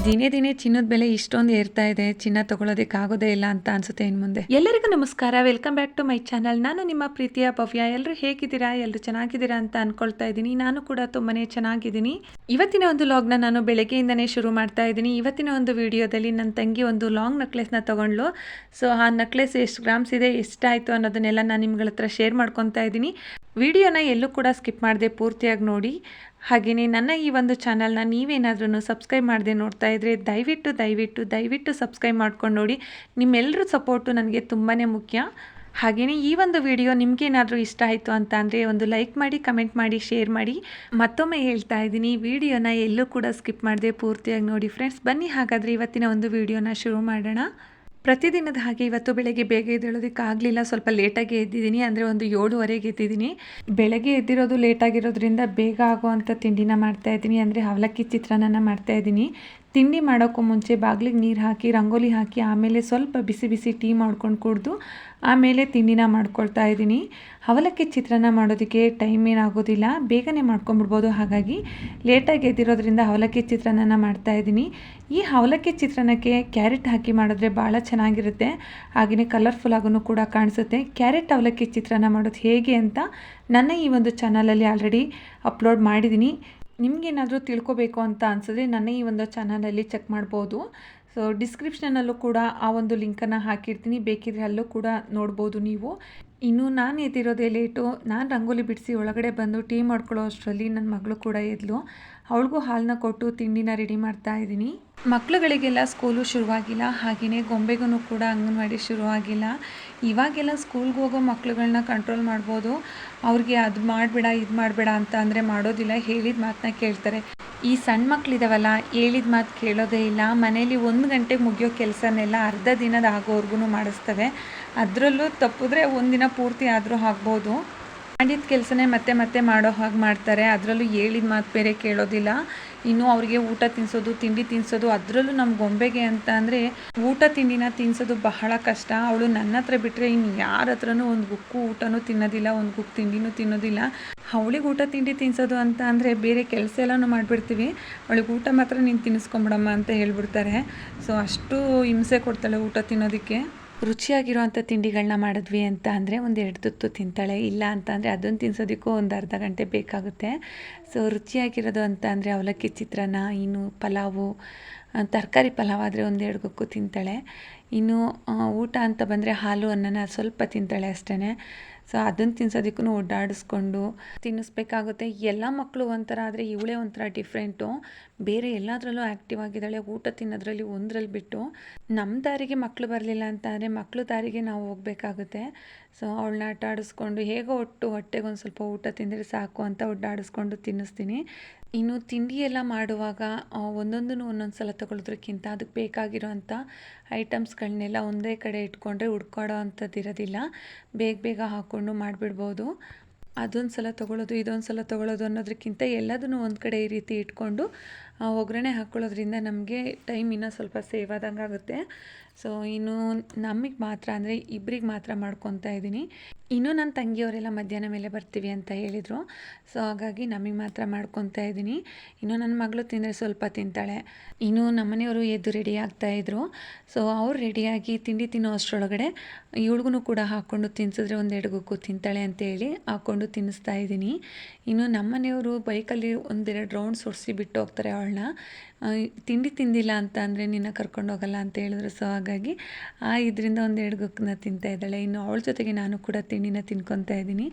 ದಿನೇ ದಿನೇ ಚಿನ್ನದ ಬೆಲೆ ಇಷ್ಟೊಂದು ಏರ್ತಾ ಇದೆ. ಚಿನ್ನ ತಗೊಳ್ಳೋದಕ್ಕೆ ಆಗೋದೇ ಇಲ್ಲ ಅಂತ ಅನ್ಸುತ್ತೆ ಇನ್ನು ಮುಂದೆ. ಎಲ್ಲರಿಗೂ ನಮಸ್ಕಾರ, welcome back to my channel. ನಾನು ನಿಮ್ಮ ಪ್ರೀತಿಯ ಭವ್ಯ. ಎಲ್ಲರೂ ಹೇಗಿದ್ದೀರಾ? ಎಲ್ಲರೂ ಚೆನ್ನಾಗಿದ್ದೀರಾ ಅಂತ ಅನ್ಕೊಳ್ತಾ ಇದ್ದೀನಿ. ನಾನು ಕೂಡ ತುಂಬಾನೇ ಚೆನ್ನಾಗಿದ್ದೀನಿ. ಇವತ್ತಿನ ಒಂದು ಲಾಗ್ನ ನಾನು ಬೆಳಗ್ಗೆಯಿಂದನೇ ಶುರು ಮಾಡ್ತಾ ಇದ್ದೀನಿ. ಇವತ್ತಿನ ಒಂದು ವಿಡಿಯೋದಲ್ಲಿ ನನ್ನ ತಂಗಿ ಒಂದು ಲಾಂಗ್ ನೆಕ್ಲೆಸ್ನ ತಗೊಂಡ್ಲು. ಸೊ ಆ ನೆಕ್ಲೆಸ್ ಎಷ್ಟು ಗ್ರಾಮ್ಸ್ ಇದೆ, ಎಷ್ಟಾಯಿತು ಅನ್ನೋದನ್ನೆಲ್ಲ ನಾನು ನಿಮ್ಗಳ ಹತ್ರ ಶೇರ್ ಮಾಡ್ಕೊತಾ ಇದ್ದೀನಿ. ವಿಡಿಯೋನ ಎಲ್ಲೂ ಕೂಡ ಸ್ಕಿಪ್ ಮಾಡದೆ ಪೂರ್ತಿಯಾಗಿ ನೋಡಿ. ಹಾಗೆಯೇ ನನ್ನ ಈ ಒಂದು ಚಾನಲ್ನ ನೀವೇನಾದ್ರೂ ಸಬ್ಸ್ಕ್ರೈಬ್ ಮಾಡದೆ ನೋಡ್ತಾ ಇದ್ದರೆ ದಯವಿಟ್ಟು ಸಬ್ಸ್ಕ್ರೈಬ್ ಮಾಡ್ಕೊಂಡು ನೋಡಿ. ನಿಮ್ಮೆಲ್ಲರ ಸಪೋರ್ಟು ನನಗೆ ತುಂಬಾ ಮುಖ್ಯ. ಹಾಗೆಯೇ ಈ ಒಂದು ವಿಡಿಯೋ ನಿಮಗೇನಾದರೂ ಇಷ್ಟ ಆಯಿತು ಅಂತ ಅಂದರೆ ಒಂದು ಲೈಕ್ ಮಾಡಿ, ಕಮೆಂಟ್ ಮಾಡಿ, ಶೇರ್ ಮಾಡಿ. ಮತ್ತೊಮ್ಮೆ ಹೇಳ್ತಾ ಇದ್ದೀನಿ, ವಿಡಿಯೋನ ಎಲ್ಲೂ ಕೂಡ ಸ್ಕಿಪ್ ಮಾಡದೆ ಪೂರ್ತಿಯಾಗಿ ನೋಡಿ ಫ್ರೆಂಡ್ಸ್. ಬನ್ನಿ ಹಾಗಾದರೆ ಇವತ್ತಿನ ಒಂದು ವಿಡಿಯೋನ ಶುರು ಮಾಡೋಣ. ಪ್ರತಿದಿನದ ಹಾಗೆ ಇವತ್ತು ಬೆಳಗ್ಗೆ ಬೇಗ ಎದ್ದೇಳೋದಕ್ಕೆ ಆಗಲಿಲ್ಲ. ಸ್ವಲ್ಪ ಲೇಟಾಗಿ ಎದ್ದಿದ್ದೀನಿ, ಅಂದರೆ ಒಂದು 7:15ಗೆ ಎದ್ದಿದ್ದೀನಿ. ಬೆಳಗ್ಗೆ ಎದ್ದಿರೋದು ಲೇಟಾಗಿರೋದ್ರಿಂದ ಬೇಗ ಆಗೋವಂಥ ತಿಂಡಿನ ಮಾಡ್ತಾಯಿದ್ದೀನಿ, ಅಂದರೆ ಅವಲಕ್ಕಿ ಚಿತ್ರಾನ್ನ ಮಾಡ್ತಾಯಿದ್ದೀನಿ. ತಿಂಡಿ ಮಾಡೋಕ್ಕೂ ಮುಂಚೆ ಬಾಗಿಲಿಗೆ ನೀರು ಹಾಕಿ, ರಂಗೋಲಿ ಹಾಕಿ, ಆಮೇಲೆ ಸ್ವಲ್ಪ ಬಿಸಿ ಬಿಸಿ ಟೀ ಮಾಡ್ಕೊಂಡು ಕುಡಿದು ಆಮೇಲೆ ತಿಂಡಿನ ಮಾಡ್ಕೊಳ್ತಾ ಇದ್ದೀನಿ. ಅವಲಕ್ಕಿ ಚಿತ್ರಾನ್ನ ಮಾಡೋದಕ್ಕೆ ಟೈಮ್ ಏನಾಗೋದಿಲ್ಲ, ಬೇಗನೆ ಮಾಡ್ಕೊಂಬಿಡ್ಬೋದು. ಹಾಗಾಗಿ ಲೇಟಾಗಿ ಎದ್ದಿರೋದ್ರಿಂದ ಅವಲಕ್ಕಿ ಚಿತ್ರಾನ್ನ ಮಾಡ್ತಾಯಿದ್ದೀನಿ. ಈ ಅವಲಕ್ಕಿ ಚಿತ್ರಾನ್ನಕ್ಕೆ ಕ್ಯಾರೆಟ್ ಹಾಕಿ ಮಾಡಿದ್ರೆ ಭಾಳ ಚೆನ್ನಾಗಿರುತ್ತೆ, ಹಾಗೆಯೇ ಕಲರ್ಫುಲ್ ಆಗೂ ಕೂಡ ಕಾಣಿಸುತ್ತೆ. ಕ್ಯಾರೆಟ್ ಅವಲಕ್ಕಿ ಚಿತ್ರಾನ್ನ ಮಾಡೋದು ಹೇಗೆ ಅಂತ ನನ್ನ ಈ ಒಂದು ಚಾನಲಲ್ಲಿ ಆಲ್ರೆಡಿ ಅಪ್ಲೋಡ್ ಮಾಡಿದ್ದೀನಿ. ನಿಮಗೇನಾದರೂ ತಿಳ್ಕೊಬೇಕು ಅಂತ ಅನಿಸಿದ್ರೆ ನನ್ನ ಈ ಒಂದು ಚಾನಲಲ್ಲಿ ಚೆಕ್ ಮಾಡ್ಬೋದು. ಸೊ ಡಿಸ್ಕ್ರಿಪ್ಷನಲ್ಲೂ ಕೂಡ ಆ ಒಂದು ಲಿಂಕನ್ನು ಹಾಕಿರ್ತೀನಿ, ಬೇಕಿದ್ರೆ ಅಲ್ಲೂ ಕೂಡ ನೋಡ್ಬೋದು ನೀವು. ಇನ್ನು ನಾನು ಎದ್ದಿರೋದೇ ಲೇಟು. ನಾನು ರಂಗೋಲಿ ಬಿಡಿಸಿ ಒಳಗಡೆ ಬಂದು ಟೀ ಮಾಡ್ಕೊಳ್ಳೋ ಅಷ್ಟರಲ್ಲಿ ನನ್ನ ಮಗಳು ಕೂಡ ಎದ್ಲು. ಅವಳಿಗೂ ಹಾಲನ್ನ ಕೊಟ್ಟು ತಿಂಡಿನ ರೆಡಿ ಮಾಡ್ತಾ ಇದ್ದೀನಿ. ಮಕ್ಕಳುಗಳಿಗೆಲ್ಲ ಸ್ಕೂಲು ಶುರುವಾಗಿಲ್ಲ, ಹಾಗೆಯೇ ಗೊಂಬೆಗೂ ಕೂಡ ಅಂಗನವಾಡಿ ಶುರುವಾಗಿಲ್ಲ. ಇವಾಗೆಲ್ಲ ಸ್ಕೂಲ್ಗೆ ಹೋಗೋ ಮಕ್ಳುಗಳನ್ನ ಕಂಟ್ರೋಲ್ ಮಾಡ್ಬೋದು. ಅವ್ರಿಗೆ ಅದು ಮಾಡಬೇಡ ಇದು ಮಾಡಬೇಡ ಅಂತ ಅಂದರೆ ಮಾಡೋದಿಲ್ಲ, ಹೇಳಿದ ಮಾತನ್ನ ಕೇಳ್ತಾರೆ. ಈ ಸಣ್ಣ ಮಕ್ಕಳಿದಾವಲ್ಲ, ಹೇಳಿದ ಮಾತು ಕೇಳೋದೇ ಇಲ್ಲ. ಮನೇಲಿ 1 ಗಂಟೆಗೆ ಮುಗಿಯೋ ಕೆಲಸನೆಲ್ಲ ಅರ್ಧ ದಿನದ ಆಗೋವರೆಗೂ ಮಾಡಿಸ್ತವೆ. ಅದರಲ್ಲೂ ತಪ್ಪಿದ್ರೆ ಒಂದಿನ ಪೂರ್ತಿ ಆದರೂ ಆಗ್ಬೋದು. ಮಾಡಿದ ಕೆಲಸನೇ ಮತ್ತೆ ಮತ್ತೆ ಮಾಡೋ ಹಾಗೆ ಮಾಡ್ತಾರೆ. ಅದರಲ್ಲೂ ಹೇಳಿದ ಮಾತು ಬೇರೆ ಕೇಳೋದಿಲ್ಲ. ಇನ್ನು ಅವ್ರಿಗೆ ಊಟ ತಿನ್ನಿಸೋದು, ತಿಂಡಿ ತಿನ್ನಿಸೋದು, ಅದರಲ್ಲೂ ನಮ್ಮ ಗೊಂಬೆಗೆ ಅಂತ ಅಂದರೆ ಊಟ ತಿಂಡಿನ ತಿನ್ನಿಸೋದು ಬಹಳ ಕಷ್ಟ. ಅವಳು ನನ್ನ ಹತ್ರ ಬಿಟ್ಟರೆ ಇನ್ನು ಯಾರ ಹತ್ರನೂ ಒಂದು ಗುಕ್ಕು ಊಟನೂ ತಿನ್ನೋದಿಲ್ಲ, ಒಂದು ಗುಕ್ಕು ತಿಂಡಿನೂ ತಿನ್ನೋದಿಲ್ಲ. ಅವಳಿಗೆ ಊಟ ತಿಂಡಿ ತಿನ್ನಿಸೋದು ಅಂತ ಅಂದರೆ ಬೇರೆ ಕೆಲಸ ಎಲ್ಲನೂ ಮಾಡಿಬಿಡ್ತೀವಿ, ಅವಳಿಗೆ ಊಟ ಮಾತ್ರ ನೀನು ತಿನ್ನಿಸ್ಕೊಂಬಿಡಮ್ಮ ಅಂತ ಹೇಳ್ಬಿಡ್ತಾರೆ. ಸೊ ಅಷ್ಟು ಹಿಂಸೆ ಕೊಡ್ತಾಳೆ ಊಟ ತಿನ್ನೋದಕ್ಕೆ. ರುಚಿಯಾಗಿರೋವಂಥ ತಿಂಡಿಗಳನ್ನ ಮಾಡಿದ್ವಿ ಅಂತ ಅಂದರೆ 1-2 ತುತ್ತು ತಿಂತಾಳೆ. ಇಲ್ಲ ಅಂತ ಅಂದರೆ ಅದನ್ನು ತಿನ್ನಿಸೋದಕ್ಕೂ ಒಂದು ಅರ್ಧ ಗಂಟೆ ಬೇಕಾಗುತ್ತೆ. ಸೊ ರುಚಿಯಾಗಿರೋದು ಅಂತ ಅಂದರೆ ಅವಲಕ್ಕಿ ಚಿತ್ರಾನ್ನ, ಇನ್ನು ಪಲಾವು, ತರಕಾರಿ ಪಲಾವ್ ಆದರೆ 1-2 ಗುಕ್ಕು ತಿಂತಾಳೆ. ಇನ್ನು ಊಟ ಅಂತ ಬಂದರೆ ಹಾಲು ಅನ್ನನ ಸ್ವಲ್ಪ ತಿಂತಾಳೆ ಅಷ್ಟೇ. ಸೊ ಅದನ್ನು ತಿನ್ನಿಸೋದಕ್ಕೂ ಓಡಾಡಿಸ್ಕೊಂಡು ತಿನ್ನಿಸ್ಬೇಕಾಗುತ್ತೆ. ಎಲ್ಲ ಮಕ್ಕಳು ಒಂಥರ ಆದರೆ ಇವಳೇ ಒಂಥರ ಡಿಫ್ರೆಂಟು. ಬೇರೆ ಎಲ್ಲದರಲ್ಲೂ ಆ್ಯಕ್ಟಿವ್ ಆಗಿದ್ದಾಳೆ, ಊಟ ತಿನ್ನೋದ್ರಲ್ಲಿ ಒಂದರಲ್ಲಿ ಬಿಟ್ಟು. ನಮ್ಮ ದಾರಿಗೆ ಮಕ್ಕಳು ಬರಲಿಲ್ಲ ಅಂತ ಅಂದರೆ ಮಕ್ಕಳು ದಾರಿಗೆ ನಾವು ಹೋಗಬೇಕಾಗುತ್ತೆ. ಸೊ ಅವಳನ್ನ ಆಟ ಆಡಿಸ್ಕೊಂಡು ಹೇಗೋ ಹೊಟ್ಟೆಗೆ ಒಂದು ಸ್ವಲ್ಪ ಊಟ ತಿಂದರೆ ಸಾಕು ಅಂತ ಓಡಾಡಿಸ್ಕೊಂಡು ತಿನ್ನಿಸ್ತೀನಿ. ಇನ್ನು ತಿಂಡಿ ಎಲ್ಲ ಮಾಡುವಾಗ ಒಂದೊಂದು ಸಲ ತಗೊಳ್ಳೋದ್ರಕ್ಕಿಂತ ಅದಕ್ಕೆ ಬೇಕಾಗಿರೋವಂಥ ಐಟಮ್ಸ್ಗಳನ್ನೆಲ್ಲ ಒಂದೇ ಕಡೆ ಇಟ್ಕೊಂಡ್ರೆ ಹುಡ್ಕಾಡೋ ಅಂಥದ್ದು ಇರೋದಿಲ್ಲ. ಬೇಗ ಹಾಕ್ಕೊಂಡು ಮಾಡಿಬಿಡ್ಬೋದು. ಅದೊಂದು ಸಲ ತೊಗೊಳ್ಳೋದು, ಇದೊಂದು ಸಲ ತೊಗೊಳ್ಳೋದು ಅನ್ನೋದಕ್ಕಿಂತ ಎಲ್ಲದನ್ನು ಒಂದು ಕಡೆ ಈ ರೀತಿ ಇಟ್ಕೊಂಡು ಒಗ್ಗರಣೆ ಹಾಕ್ಕೊಳ್ಳೋದ್ರಿಂದ ನಮಗೆ ಟೈಮ್ ಇನ್ನೂ ಸ್ವಲ್ಪ ಸೇವ್ ಆದಂಗೆ ಆಗುತ್ತೆ. ಸೊ ಇನ್ನು ನಮಗೆ ಮಾತ್ರ ಅಂದರೆ ಇಬ್ಬರಿಗೆ ಮಾತ್ರ ಮಾಡ್ಕೊತಾ ಇದ್ದೀನಿ. ಇನ್ನೂ ನನ್ನ ತಂಗಿಯವರೆಲ್ಲ ಮಧ್ಯಾಹ್ನ ಮೇಲೆ ಬರ್ತೀವಿ ಅಂತ ಹೇಳಿದರು. ಸೊ ಹಾಗಾಗಿ ನಮಗೆ ಮಾತ್ರ ಮಾಡ್ಕೊತಾ ಇದ್ದೀನಿ. ಇನ್ನು ನನ್ನ ಮಗಳು ತಿಂದರೆ ಸ್ವಲ್ಪ ತಿಂತಾಳೆ. ಇನ್ನು ನಮ್ಮನೆಯವರು ಎದ್ದು ರೆಡಿ ಆಗ್ತಾಯಿದ್ರು. ಸೊ ಅವ್ರು ರೆಡಿಯಾಗಿ ತಿಂಡಿ ತಿನ್ನೋ ಅಷ್ಟರೊಳಗಡೆ ಇವಳಿಗೂ ಕೂಡ ಹಾಕ್ಕೊಂಡು ತಿನ್ಸಿದ್ರೆ 1-2 ಗುಕ್ಕು ತಿಂತಾಳೆ ಅಂತೇಳಿ ಹಾಕ್ಕೊಂಡು ತಿನ್ನಿಸ್ತಾ ಇದ್ದೀನಿ. ಇನ್ನು ನಮ್ಮನೆಯವರು ಬೈಕಲ್ಲಿ 1-2 ರೌಂಡ್ಸ್ ಹೊಡಿಸಿ ಬಿಟ್ಟು ಹೋಗ್ತಾರೆ ಅವಳನ್ನ. ತಿಂಡಿ ತಿಂದಿಲ್ಲ ಅಂತ ಅಂದರೆ ನಿನ್ನ ಕರ್ಕೊಂಡು ಹೋಗಲ್ಲ ಅಂತ ಹೇಳಿದ್ರು. ಸೊ ಹಾಗಾಗಿ ಇದರಿಂದ 1-2 ಗುಕ್ಕನ್ನ ತಿಂತಾ ಇದ್ದಾಳೆ. ಇನ್ನು ಅವಳ ಜೊತೆಗೆ ನಾನು ಕೂಡ ತಿಂಡಿನ ತಿನ್ಕೊತಾ ಇದ್ದೀನಿ.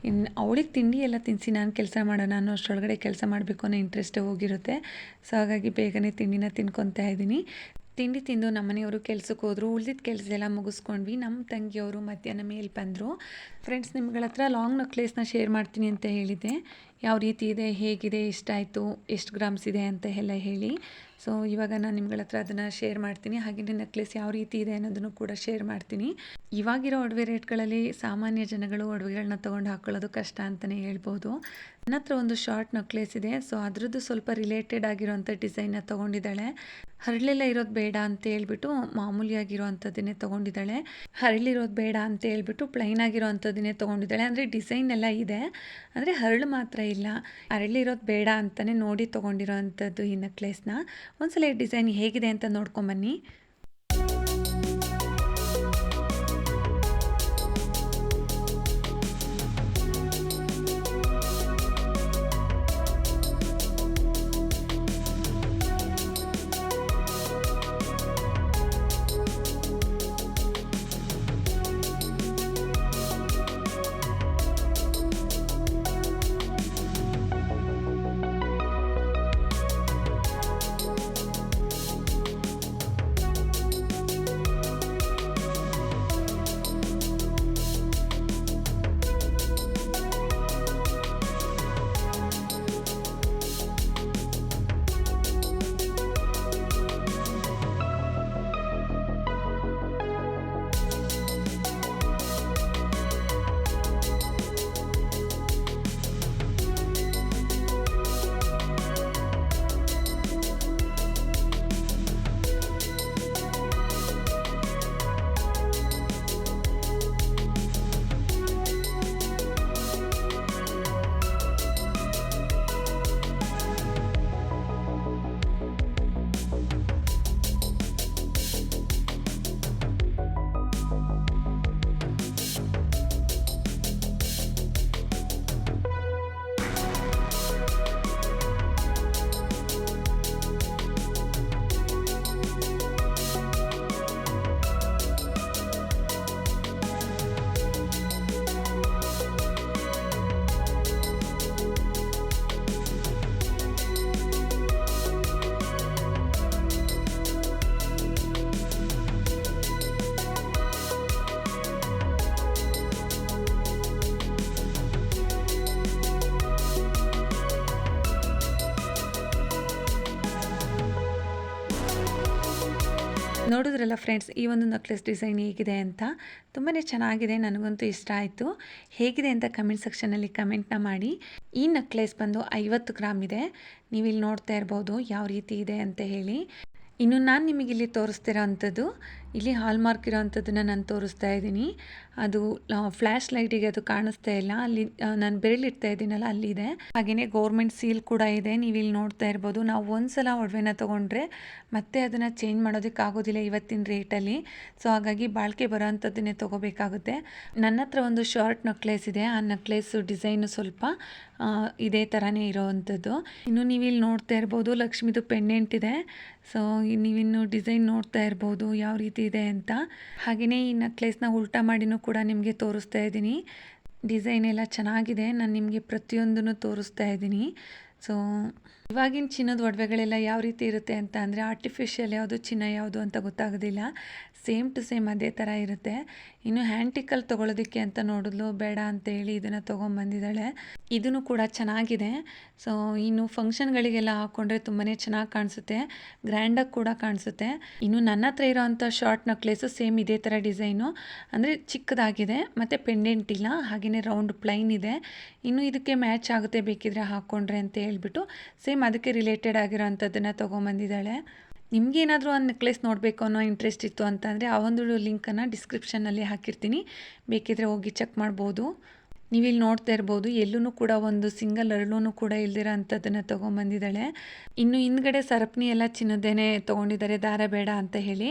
ಇನ್ನು ಅವಳಿಗೆ ತಿಂಡಿ ಎಲ್ಲ ತಿನ್ನಿಸಿ ನಾನು ಕೆಲಸ ಮಾಡೋಣ ಅನ್ನೋ ಅಷ್ಟರೊಳಗಡೆ ಕೆಲಸ ಮಾಡಬೇಕು ಅನ್ನೋ ಇಂಟ್ರೆಸ್ಟೇ ಹೋಗಿರುತ್ತೆ. ಸೊ ಹಾಗಾಗಿ ಬೇಗನೆ ತಿಂಡಿನ ತಿನ್ಕೊತಾ ಇದ್ದೀನಿ. ತಿಂಡಿ ತಿಂದು ನಮ್ಮನೆಯವರು ಕೆಲ್ಸಕ್ಕೆ ಹೋದರು. ಉಳಿದಿದ್ದ ಕೆಲಸ ಎಲ್ಲ ಮುಗಿಸ್ಕೊಂಡ್ವಿ. ನಮ್ಮ ತಂಗಿಯವರು ಮಧ್ಯಾಹ್ನ ಮೇಲೆ ಬಂದರು. ಫ್ರೆಂಡ್ಸ್, ನಿಮ್ಗಳ ಹತ್ರ ಲಾಂಗ್ ನೆಕ್ಲೆಸ್ನ ಶೇರ್ ಮಾಡ್ತೀನಿ ಅಂತ ಹೇಳಿದ್ದೆ. ಯಾವ ರೀತಿ ಇದೆ, ಹೇಗಿದೆ, ಎಷ್ಟಾಯಿತು, ಎಷ್ಟು ಗ್ರಾಮ್ಸ್ ಇದೆ ಅಂತ ಎಲ್ಲ ಹೇಳಿ. ಸೊ ಇವಾಗ ನಾನು ನಿಮ್ಗಳ ಹತ್ರ ಅದನ್ನು ಶೇರ್ ಮಾಡ್ತೀನಿ. ಹಾಗೆಯೇ ನೆಕ್ಲೆಸ್ ಯಾವ ರೀತಿ ಇದೆ ಅನ್ನೋದನ್ನು ಕೂಡ ಶೇರ್ ಮಾಡ್ತೀನಿ. ಇವಾಗಿರೋ ಒಡವೆ ರೇಟ್ಗಳಲ್ಲಿ ಸಾಮಾನ್ಯ ಜನಗಳು ಒಡವೆಗಳನ್ನ ತೊಗೊಂಡು ಹಾಕ್ಕೊಳ್ಳೋದು ಕಷ್ಟ ಅಂತಲೇ ಹೇಳ್ಬೋದು. ನನ್ನ ಹತ್ರ ಒಂದು ಶಾರ್ಟ್ ನೆಕ್ಲೆಸ್ ಇದೆ. ಸೊ ಅದರದ್ದು ಸ್ವಲ್ಪ ರಿಲೇಟೆಡ್ ಆಗಿರೋಂಥ ಡಿಸೈನ್ನ ತೊಗೊಂಡಿದ್ದಾಳೆ. ಹರಳೆಲ್ಲ ಇರೋದು ಬೇಡ ಅಂತ ಹೇಳ್ಬಿಟ್ಟು ಮಾಮೂಲಿಯಾಗಿರೋ ಅಂಥದ್ದನ್ನೇ ತೊಗೊಂಡಿದ್ದಾಳೆ. ಹರಳಿರೋದು ಬೇಡ ಅಂತ ಹೇಳ್ಬಿಟ್ಟು ಪ್ಲೈನ್ ಆಗಿರೋ ಅಂಥದ್ದನ್ನೇ ತೊಗೊಂಡಿದ್ದಾಳೆ. ಅಂದರೆ ಡಿಸೈನ್ ಎಲ್ಲ ಇದೆ, ಅಂದರೆ ಹರಳು ಮಾತ್ರ ಇಲ್ಲ. ಹರಳಿರೋದು ಬೇಡ ಅಂತಲೇ ನೋಡಿ ತೊಗೊಂಡಿರೋ ಅಂಥದ್ದು ಈ ನೆಕ್ಲೆಸ್ನ. ಒಂದ್ಸಲ ಈ ಡಿಸೈನ್ ಹೇಗಿದೆ ಅಂತ ನೋಡ್ಕೊಂಬನ್ನಿ. ನೋಡಿದ್ರಲ್ಲ ಫ್ರೆಂಡ್ಸ್, ಈ ಒಂದು ನೆಕ್ಲೆಸ್ ಡಿಸೈನ್ ಹೇಗಿದೆ ಅಂತ. ತುಂಬಾ ಚೆನ್ನಾಗಿದೆ, ನನಗಂತೂ ಇಷ್ಟ ಆಯಿತು. ಹೇಗಿದೆ ಅಂತ ಕಮೆಂಟ್ ಸೆಕ್ಷನಲ್ಲಿ ಕಮೆಂಟ್ನ ಮಾಡಿ. ಈ ನೆಕ್ಲೆಸ್ ಬಂದು 50 ಗ್ರಾಮ್ ಇದೆ. ನೀವಿಲ್ಲಿ ನೋಡ್ತಾ ಇರ್ಬೋದು ಯಾವ ರೀತಿ ಇದೆ ಅಂತ ಹೇಳಿ. ಇನ್ನು ನಾನು ನಿಮಗಿಲ್ಲಿ ತೋರಿಸ್ತಿರೋ ಅಂಥದ್ದು, ಇಲ್ಲಿ ಹಾಲ್ಮಾರ್ಕ್ ಇರೋ ಅಂಥದ್ದನ್ನು ನಾನು ತೋರಿಸ್ತಾ ಇದ್ದೀನಿ. ಅದು ಫ್ಲ್ಯಾಶ್ ಲೈಟಿಗೆ ಅದು ಕಾಣಿಸ್ತಾ ಇಲ್ಲ, ಅಲ್ಲಿ ನಾನು ಬೆರಳಿಡ್ತಾ ಇದ್ದೀನಲ್ಲ ಅಲ್ಲಿದೆ. ಹಾಗೆಯೇ ಗೌರ್ಮೆಂಟ್ ಸೀಲ್ ಕೂಡ ಇದೆ, ನೀವು ಇಲ್ಲಿ ನೋಡ್ತಾ ಇರ್ಬೋದು. ನಾವು ಒಂದ್ಸಲ ಒಡವೆನ ತೊಗೊಂಡ್ರೆ ಮತ್ತೆ ಅದನ್ನು ಚೇಂಜ್ ಮಾಡೋದಕ್ಕಾಗೋದಿಲ್ಲ ಇವತ್ತಿನ ರೇಟಲ್ಲಿ. ಸೊ ಹಾಗಾಗಿ ಬಾಳಿಕೆ ಬರೋ ಅಂಥದ್ದನ್ನೇ ತೊಗೋಬೇಕಾಗುತ್ತೆ. ನನ್ನ ಹತ್ರ ಒಂದು ಶಾರ್ಟ್ ನೆಕ್ಲೆಸ್ ಇದೆ, ಆ ನೆಕ್ಲೆಸ್ಸು ಡಿಸೈನು ಸ್ವಲ್ಪ ಇದೇ ಥರನೇ ಇರೋವಂಥದ್ದು. ಇನ್ನು ನೀವು ಇಲ್ಲಿ ನೋಡ್ತಾ ಇರ್ಬೋದು ಲಕ್ಷ್ಮಿದು ಪೆಂಡೆಂಟ್ ಇದೆ. ಸೊ ನೀವಿನ್ನು ಡಿಸೈನ್ ನೋಡ್ತಾ ಇರ್ಬೋದು ಯಾವ ರೀತಿ ಇದೆ ಅಂತ. ಹಾಗೆಯೇ ಈ ನೆಕ್ಲೆಸ್ನ ಉಲ್ಟಾ ಮಾಡಿನೂ ಕೂಡ ನಿಮಗೆ ತೋರಿಸ್ತಾ ಇದ್ದೀನಿ. ಡಿಸೈನ್ ಎಲ್ಲ ಚೆನ್ನಾಗಿದೆ, ನಾನು ನಿಮಗೆ ಪ್ರತಿಯೊಂದನ್ನು ತೋರಿಸ್ತಾ ಇದ್ದೀನಿ. ಸೊ ಇವಾಗಿನ ಚಿನ್ನದ ಒಡವೆಗಳೆಲ್ಲ ಯಾವ ರೀತಿ ಇರುತ್ತೆ ಅಂತ ಅಂದರೆ ಆರ್ಟಿಫಿಷಿಯಲ್ ಯಾವುದು ಚಿನ್ನ ಯಾವುದು ಅಂತ ಗೊತ್ತಾಗೋದಿಲ್ಲ. ಸೇಮ್ ಟು ಸೇಮ್ ಅದೇ ಥರ ಇರುತ್ತೆ. ಇನ್ನು ಹ್ಯಾಂಟಿಕಲ್ ತೊಗೊಳೋದಕ್ಕೆ ಅಂತ ನೋಡಿದ್ಲು, ಬೇಡ ಅಂತೇಳಿ ಇದನ್ನು ತೊಗೊಂಬಂದಿದ್ದಾಳೆ. ಇದನ್ನು ಕೂಡ ಚೆನ್ನಾಗಿದೆ. ಸೊ ಇನ್ನು ಫಂಕ್ಷನ್ಗಳಿಗೆಲ್ಲ ಹಾಕ್ಕೊಂಡ್ರೆ ತುಂಬಾ ಚೆನ್ನಾಗಿ ಕಾಣಿಸುತ್ತೆ, ಗ್ರ್ಯಾಂಡಾಗಿ ಕೂಡ ಕಾಣಿಸುತ್ತೆ. ಇನ್ನು ನನ್ನ ಹತ್ರ ಇರೋವಂಥ ಶಾರ್ಟ್ ನೆಕ್ಲೆಸು ಸೇಮ್ ಇದೇ ಥರ ಡಿಸೈನು, ಅಂದರೆ ಚಿಕ್ಕದಾಗಿದೆ ಮತ್ತು ಪೆಂಡೆಂಟ್ ಇಲ್ಲ, ಹಾಗೆಯೇ ರೌಂಡ್ ಪ್ಲೈನ್ ಇದೆ. ಇನ್ನು ಇದಕ್ಕೆ ಮ್ಯಾಚ್ ಆಗುತ್ತೆ ಬೇಕಿದ್ರೆ ಹಾಕ್ಕೊಂಡ್ರೆ ಅಂತ ಹೇಳ್ಬಿಟ್ಟು ಸೇಮ್ ಅದಕ್ಕೆ ರಿಲೇಟೆಡ್ ಆಗಿರೋ ಅಂಥದ್ದನ್ನು ತೊಗೊಂಬಂದಿದ್ದಾಳೆ. ನಿಮಗೇನಾದರೂ ಆ ನೆಕ್ಲೆಸ್ ನೋಡಬೇಕು ಅನ್ನೋ ಇಂಟ್ರೆಸ್ಟ್ ಇತ್ತು ಅಂತಂದರೆ ಆ ಒಂದು ಲಿಂಕನ್ನು ಡಿಸ್ಕ್ರಿಪ್ಷನ್ನಲ್ಲಿ ಹಾಕಿರ್ತೀನಿ, ಬೇಕಿದ್ರೆ ಹೋಗಿ ಚೆಕ್ ಮಾಡ್ಬೋದು. ನೀವಿಲ್ಲಿ ನೋಡ್ತಾ ಇರ್ಬೋದು ಎಲ್ಲೂ ಕೂಡ ಒಂದು ಸಿಂಗಲ್ ಅರಳೂ ಕೂಡ ಇಲ್ದಿರೋ ಅಂಥದ್ದನ್ನು ತೊಗೊಂಬಂದಿದ್ದಾಳೆ. ಇನ್ನು ಹಿಂದ್ಗಡೆ ಸರಪಣಿ ಎಲ್ಲ ಚಿನ್ನದೇನೆ ತೊಗೊಂಡಿದ್ದಾರೆ, ದಾರ ಬೇಡ ಅಂತ ಹೇಳಿ.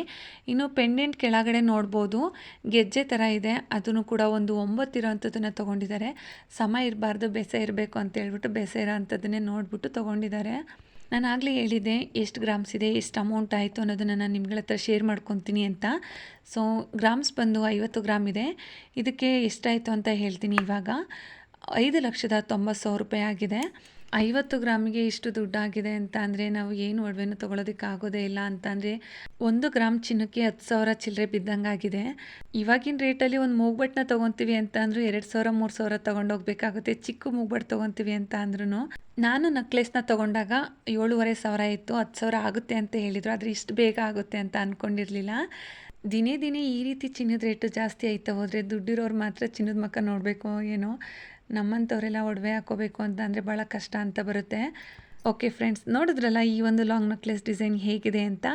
ಇನ್ನು ಪೆಂಡೆಂಟ್ ಕೆಳಗಡೆ ನೋಡ್ಬೋದು ಗೆಜ್ಜೆ ಥರ ಇದೆ, ಅದನ್ನು ಕೂಡ ಒಂದು 9 ಇರೋ ಅಂಥದ್ದನ್ನು ತೊಗೊಂಡಿದ್ದಾರೆ. ಸಮ ಇರಬಾರ್ದು, ಬೆಸ ಇರಬೇಕು ಅಂತ ಹೇಳ್ಬಿಟ್ಟು ಬೆಸ ಇರೋ ಅಂಥದ್ದನ್ನೇ ನೋಡಿಬಿಟ್ಟು ತೊಗೊಂಡಿದ್ದಾರೆ. ನಾನು ಆಗಲೇ ಹೇಳಿದ್ದೆ ಎಷ್ಟು ಗ್ರಾಮ್ಸ್ ಇದೆ, ಎಷ್ಟು ಅಮೌಂಟ್ ಆಯಿತು ಅನ್ನೋದನ್ನು ನಾನು ನಿಮ್ಗಳ ಹತ್ರ ಶೇರ್ ಮಾಡ್ಕೊತೀನಿ ಅಂತ. ಸೊ ಗ್ರಾಮ್ಸ್ ಬಂದು 50 ಗ್ರಾಮ್ ಇದೆ. ಇದಕ್ಕೆ ಎಷ್ಟಾಯಿತು ಅಂತ ಹೇಳ್ತೀನಿ. ಇವಾಗ 5,90,000 ರೂಪಾಯಿ ಆಗಿದೆ. 50 ಗ್ರಾಮಿಗೆ ಇಷ್ಟು ದುಡ್ಡಾಗಿದೆ ಅಂತ ಅಂದರೆ ನಾವು ಏನು ಒಡವೆನೂ ತೊಗೊಳೋದಕ್ಕಾಗೋದೇ ಇಲ್ಲ ಅಂತ ಅಂದರೆ 1 ಗ್ರಾಮ್ ಚಿನ್ನಕ್ಕೆ 10,000 ಚಿಲ್ಲರೆ ಬಿದ್ದಂಗಾಗಿದೆ. ಇವಾಗಿನ ರೇಟಲ್ಲಿ ಒಂದು ಮೂಗ್ಬಟ್ಟನ್ನ ತೊಗೊತೀವಿ ಅಂತ ಅಂದರೂ 2,000-3,000 ತೊಗೊಂಡೋಗ್ಬೇಕಾಗುತ್ತೆ. ಚಿಕ್ಕ ಮೂಗ್ಬಟ್ಟು ತೊಗೊತೀವಿ ಅಂತ ಅಂದ್ರೂ. ನಾನು ನೆಕ್ಲೆಸ್ನ ತೊಗೊಂಡಾಗ 7,500 ಇತ್ತು, 10,000 ಆಗುತ್ತೆ ಅಂತ ಹೇಳಿದರು. ಆದರೆ ಇಷ್ಟು ಬೇಗ ಆಗುತ್ತೆ ಅಂತ ಅಂದ್ಕೊಂಡಿರಲಿಲ್ಲ. ದಿನೇ ದಿನೇ ಈ ರೀತಿ ಚಿನ್ನದ ರೇಟು ಜಾಸ್ತಿ ಆಯ್ತಾ ಹೋದರೆ ದುಡ್ಡಿರೋರು ಮಾತ್ರ ಚಿನ್ನದ ಮುಖ ನೋಡಬೇಕು ಏನೋ. ನಮ್ಮಂಥವರೆಲ್ಲ ಒಡವೆ ಹಾಕೋಬೇಕು ಅಂತ ಅಂದರೆ ಭಾಳ ಕಷ್ಟ ಅಂತ ಬರುತ್ತೆ. ಓಕೆ ಫ್ರೆಂಡ್ಸ್, ನೋಡಿದ್ರಲ್ಲ ಈ ಒಂದು ಲಾಂಗ್ ನೆಕ್ಲೆಸ್ ಡಿಸೈನ್ ಹೇಗಿದೆ ಅಂತ.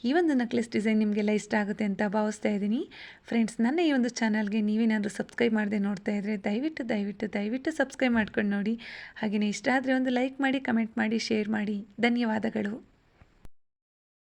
ಈ ಒಂದು ನೆಕ್ಲೆಸ್ ಡಿಸೈನ್ ನಿಮಗೆಲ್ಲ ಇಷ್ಟ ಆಗುತ್ತೆ ಅಂತ ಭಾವಿಸ್ತಾ ಇದ್ದೀನಿ. ಫ್ರೆಂಡ್ಸ್, ನನ್ನ ಈ ಒಂದು ಚಾನಲ್ಗೆ ನೀವೇನಾದರೂ ಸಬ್ಸ್ಕ್ರೈಬ್ ಮಾಡದೆ ನೋಡ್ತಾ ಇದ್ದರೆ ದಯವಿಟ್ಟು ಸಬ್ಸ್ಕ್ರೈಬ್ ಮಾಡ್ಕೊಂಡು ನೋಡಿ. ಹಾಗೆಯೇ ಇಷ್ಟ ಆದರೆ ಒಂದು ಲೈಕ್ ಮಾಡಿ, ಕಮೆಂಟ್ ಮಾಡಿ, ಶೇರ್ ಮಾಡಿ. ಧನ್ಯವಾದಗಳು.